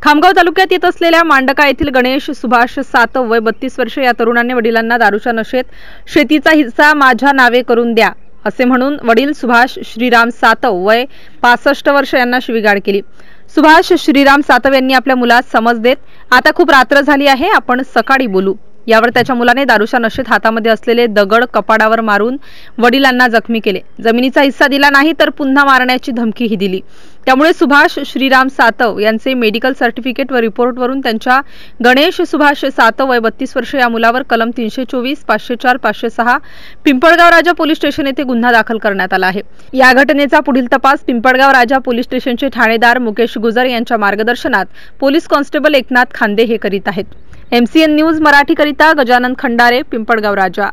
खामगाव तालुक्यात येत असलेल्या मांडका येथील गणेश सुभाष सातव वय 32 वर्ष या तरुणाने वडिलांना दारूच्या नशेत शेतीचा हिस्सा माझ्या नावे करून द्या असे म्हणून वडील सुभाष श्रीराम सातव वय 65 वर्ष यांना शिवीगाळ केली। सुभाष श्रीराम सातव यांनी आपल्या मुलास समज देत, आता खूप रात्र झाली आहे, आपण सकाळी बोलू। यावर त्याच्या मुलाने दारूच्या नशेत हातामध्ये असलेले दगड कपाडावर मारून वडिलांना जखमी केले। जमिनीचा हिस्सा दिला नाही तर पुन्हा मारण्याची धमकीही दिली। त्यामुळे सुभाष श्रीराम सातव यांचे मेडिकल सर्टिफिकेट व रिपोर्टवरून त्यांच्या गणेश सुभाष सातव वय 32 वर्ष या मुलावर कलम 324, 504, 506 पिंपळगाव राजा पोलीस स्टेशन येथे गुन्हा दाखल करण्यात आला आहे। या घटनेचा पुढील तपास पिंपळगाव राजा पोलीस स्टेशनचे ठाणेदार मुकेश गुजर यांच्या मार्गदर्शनात पोलीस कॉन्स्टेबल एकनाथ खांदे हे करीत आहेत। MCN न्यूज मराठी करिता गजानन खंडारे, पिंपळगाव राजा।